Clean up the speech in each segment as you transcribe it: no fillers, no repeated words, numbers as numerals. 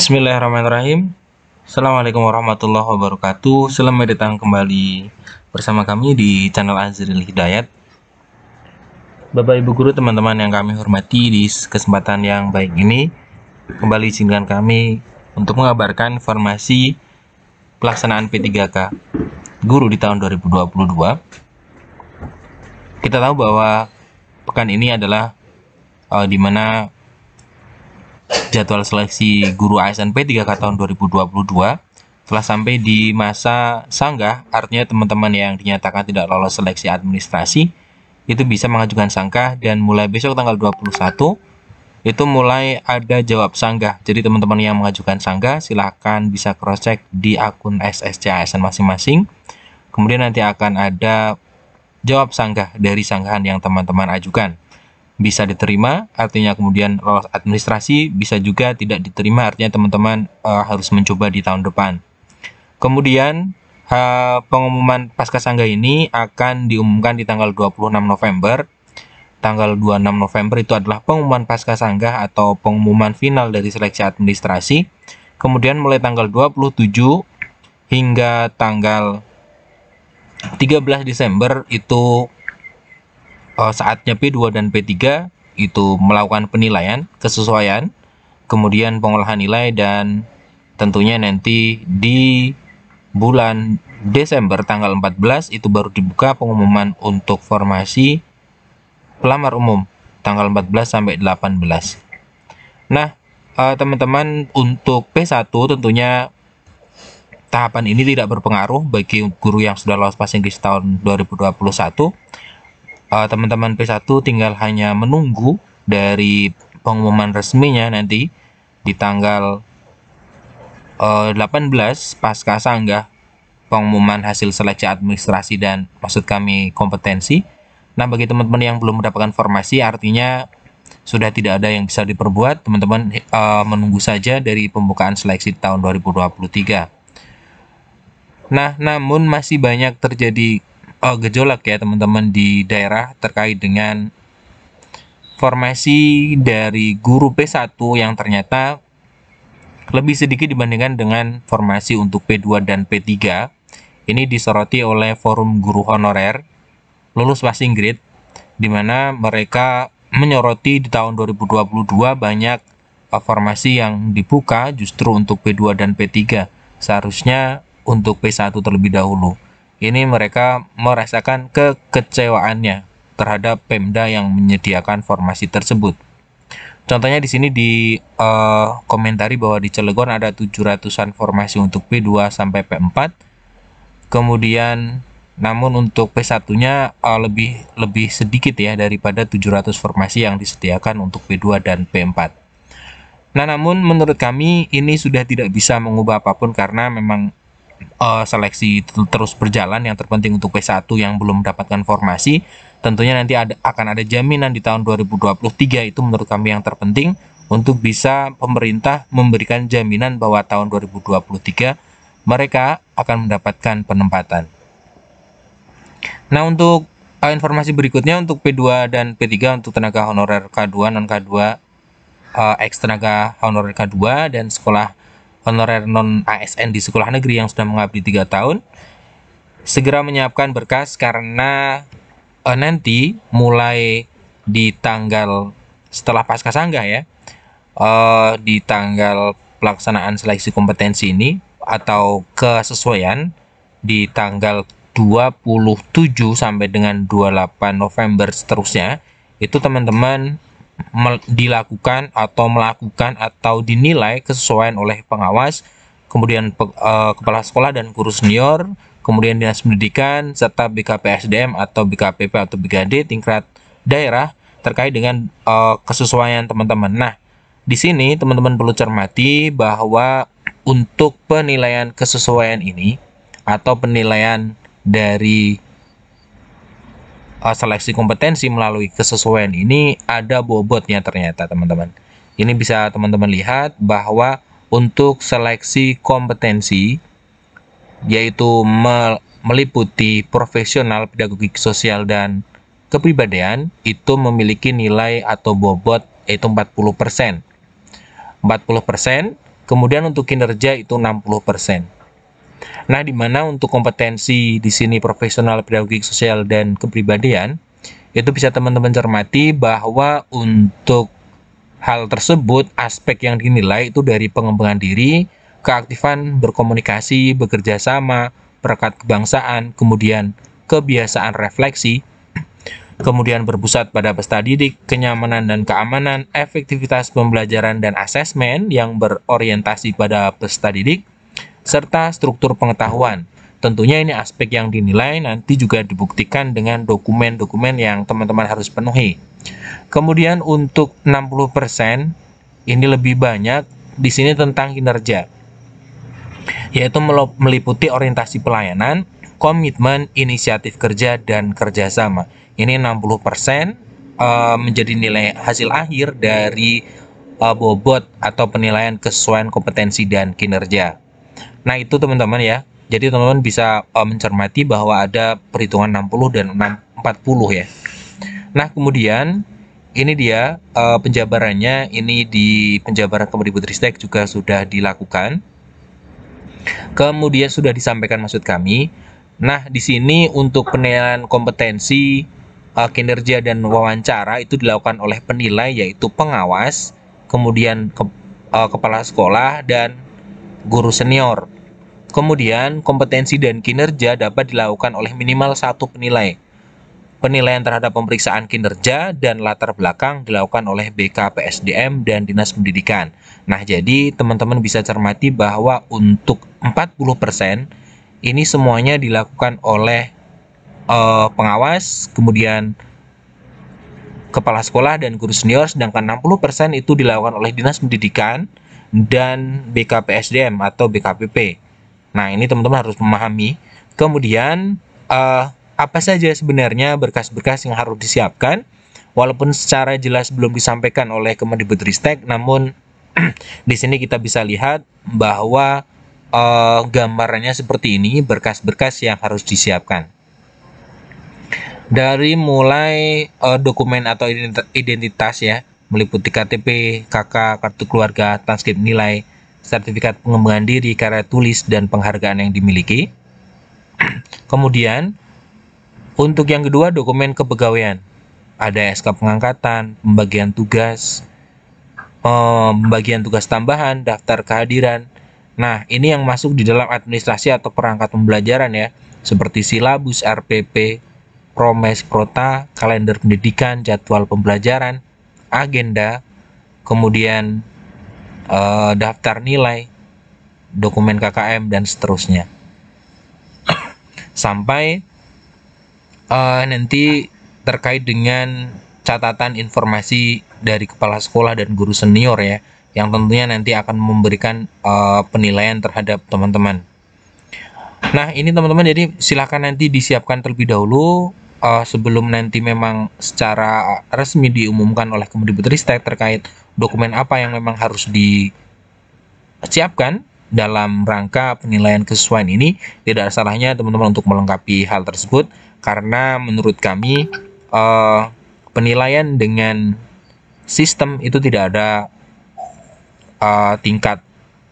Bismillahirrahmanirrahim. Assalamualaikum warahmatullahi wabarakatuh. Selamat datang kembali bersama kami di channel Azril Hidayat. Bapak Ibu Guru, teman-teman yang kami hormati, di kesempatan yang baik ini kembali izinkan kami untuk mengabarkan informasi pelaksanaan P3K Guru di tahun 2022. Kita tahu bahwa pekan ini adalah di mana jadwal seleksi guru ASN P3K tahun 2022 telah sampai di masa sanggah. Artinya teman-teman yang dinyatakan tidak lolos seleksi administrasi itu bisa mengajukan sanggah, dan mulai besok tanggal 21 itu mulai ada jawab sanggah. Jadi teman-teman yang mengajukan sanggah silahkan bisa cross check di akun SSC ASN masing-masing. Kemudian nanti akan ada jawab sanggah dari sanggahan yang teman-teman ajukan. Bisa diterima, artinya kemudian lolos administrasi, bisa juga tidak diterima, artinya teman-teman harus mencoba di tahun depan. Kemudian pengumuman pasca sanggah ini akan diumumkan di tanggal 26 November. Tanggal 26 November itu adalah pengumuman pasca sanggah atau pengumuman final dari seleksi administrasi. Kemudian mulai tanggal 27 hingga tanggal 13 Desember itu saatnya P2 dan P3 itu melakukan penilaian kesesuaian, kemudian pengolahan nilai, dan tentunya nanti di bulan Desember tanggal 14 itu baru dibuka pengumuman untuk formasi pelamar umum tanggal 14 sampai 18. Nah, teman-teman, untuk P1 tentunya tahapan ini tidak berpengaruh bagi guru yang sudah lolos passing grade tahun 2021. Teman-teman P1 tinggal hanya menunggu dari pengumuman resminya nanti di tanggal 18 pasca sanggah, pengumuman hasil seleksi administrasi dan maksud kami kompetensi. Nah, bagi teman-teman yang belum mendapatkan formasi, artinya sudah tidak ada yang bisa diperbuat. Teman-teman menunggu saja dari pembukaan seleksi tahun 2023. Nah, namun masih banyak terjadi gejolak ya teman-teman di daerah terkait dengan formasi dari guru P1 yang ternyata lebih sedikit dibandingkan dengan formasi untuk P2 dan P3. Ini disoroti oleh Forum Guru Honorer lulus passing grade, di mana mereka menyoroti di tahun 2022 banyak formasi yang dibuka justru untuk P2 dan P3. Seharusnya untuk P1 terlebih dahulu. Ini mereka merasakan kekecewaannya terhadap Pemda yang menyediakan formasi tersebut. Contohnya di sini di komentari bahwa di Cilegon ada 700-an formasi untuk P2 sampai P4. Kemudian namun untuk P1-nya lebih sedikit ya daripada 700 formasi yang disediakan untuk P2 dan P4. Nah, namun menurut kami ini sudah tidak bisa mengubah apapun karena memang seleksi terus berjalan. Yang terpenting untuk P1 yang belum mendapatkan formasi, tentunya nanti akan ada jaminan di tahun 2023. Itu menurut kami yang terpenting untuk bisa pemerintah memberikan jaminan bahwa tahun 2023 mereka akan mendapatkan penempatan. Nah, untuk informasi berikutnya untuk P2 dan P3 untuk tenaga honorer K2, non K2, ex tenaga honorer K2 dan sekolah honorer non ASN di sekolah negeri yang sudah mengabdi 3 tahun segera menyiapkan berkas karena nanti mulai di tanggal setelah pasca sanggah ya, di tanggal pelaksanaan seleksi kompetensi ini atau kesesuaian di tanggal 27 sampai dengan 28 November seterusnya, itu teman-teman dilakukan atau dinilai kesesuaian oleh pengawas, kemudian kepala sekolah dan guru senior, kemudian dinas pendidikan, serta BKPSDM atau BKPP atau BKD tingkat daerah terkait dengan kesesuaian teman-teman. Nah, di sini teman-teman perlu cermati bahwa untuk penilaian kesesuaian ini atau penilaian dari seleksi kompetensi melalui kesesuaian ini ada bobotnya ternyata teman-teman. Ini bisa teman-teman lihat bahwa untuk seleksi kompetensi yaitu meliputi profesional, pedagogik sosial, dan kepribadian itu memiliki nilai atau bobot yaitu 40%. 40% Kemudian untuk kinerja itu 60%. Nah, di mana untuk kompetensi di sini profesional, pedagogik, sosial, dan kepribadian, itu bisa teman-teman cermati bahwa untuk hal tersebut, aspek yang dinilai itu dari pengembangan diri, keaktifan berkomunikasi, bekerja sama, perekat kebangsaan, kemudian kebiasaan refleksi, kemudian berpusat pada peserta didik, kenyamanan dan keamanan, efektivitas pembelajaran dan asesmen yang berorientasi pada peserta didik, serta struktur pengetahuan. Tentunya ini aspek yang dinilai nanti juga dibuktikan dengan dokumen-dokumen yang teman-teman harus penuhi. Kemudian untuk 60% ini lebih banyak di sini tentang kinerja, yaitu meliputi orientasi pelayanan, komitmen, inisiatif kerja, dan kerjasama. Ini 60% menjadi nilai hasil akhir dari bobot atau penilaian kesesuaian kompetensi dan kinerja. Nah, itu teman-teman ya. Jadi teman-teman bisa mencermati bahwa ada perhitungan 60 dan 40 ya. Nah, kemudian ini dia penjabarannya. Ini di penjabaran Kemendikbudristek juga sudah dilakukan. Kemudian sudah disampaikan maksud kami. Nah, di sini untuk penilaian kompetensi, kinerja dan wawancara itu dilakukan oleh penilai, yaitu pengawas, kemudian kepala sekolah dan guru senior. Kemudian kompetensi dan kinerja dapat dilakukan oleh minimal satu penilai. Penilaian terhadap pemeriksaan kinerja dan latar belakang dilakukan oleh BKPSDM dan Dinas Pendidikan. Nah, jadi teman-teman bisa cermati bahwa untuk 40% ini semuanya dilakukan oleh pengawas, kemudian kepala sekolah dan guru senior, sedangkan 60% itu dilakukan oleh Dinas Pendidikan dan BKPSDM atau BKPP. Nah, ini teman-teman harus memahami. Kemudian apa saja sebenarnya berkas-berkas yang harus disiapkan, walaupun secara jelas belum disampaikan oleh Kemendikbudristek, namun di sini kita bisa lihat bahwa gambarannya seperti ini, berkas-berkas yang harus disiapkan. Dari mulai dokumen atau identitas ya, meliputi KTP, KK, kartu keluarga, transkrip nilai, sertifikat pengembangan diri, karya tulis, dan penghargaan yang dimiliki. Kemudian, untuk yang kedua, dokumen kepegawaian. Ada SK pengangkatan, pembagian tugas tambahan, daftar kehadiran. Nah, ini yang masuk di dalam administrasi atau perangkat pembelajaran ya, seperti silabus, RPP, Promes, Prota, kalender pendidikan, jadwal pembelajaran, agenda, kemudian daftar nilai, dokumen KKM, dan seterusnya. Sampai nanti terkait dengan catatan informasi dari kepala sekolah dan guru senior ya, yang tentunya nanti akan memberikan penilaian terhadap teman-teman. Nah, ini teman-teman, jadi silakan nanti disiapkan terlebih dahulu sebelum nanti memang secara resmi diumumkan oleh Kemendikbudristek terkait dokumen apa yang memang harus disiapkan dalam rangka penilaian kesesuaian ini. Tidak ada salahnya teman-teman untuk melengkapi hal tersebut, karena menurut kami penilaian dengan sistem itu tidak ada tingkat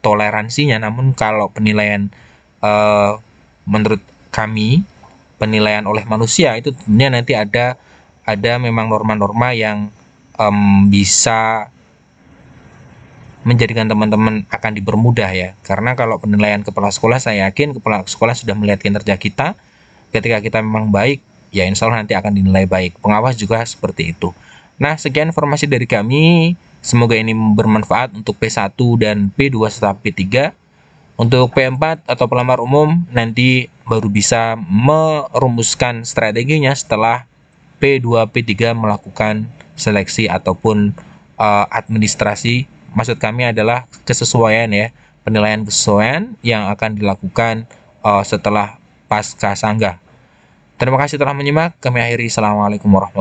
toleransinya. Namun kalau penilaian menurut kami penilaian oleh manusia itu tentunya nanti ada memang norma-norma yang bisa menjadikan teman-teman akan dipermudah ya. Karena kalau penilaian kepala sekolah, saya yakin kepala sekolah sudah melihat kinerja kita. Ketika kita memang baik, ya insya Allah nanti akan dinilai baik. Pengawas juga seperti itu. Nah, sekian informasi dari kami. Semoga ini bermanfaat untuk P1 dan P2 serta P3. Untuk P4 atau pelamar umum nanti baru bisa merumuskan strateginya setelah P2, P3 melakukan seleksi ataupun administrasi. Maksud kami adalah kesesuaian ya, penilaian kesesuaian yang akan dilakukan setelah pasca sanggah. Terima kasih telah menyimak. Kami akhiri. Assalamualaikum warahmatullahi wabarakatuh.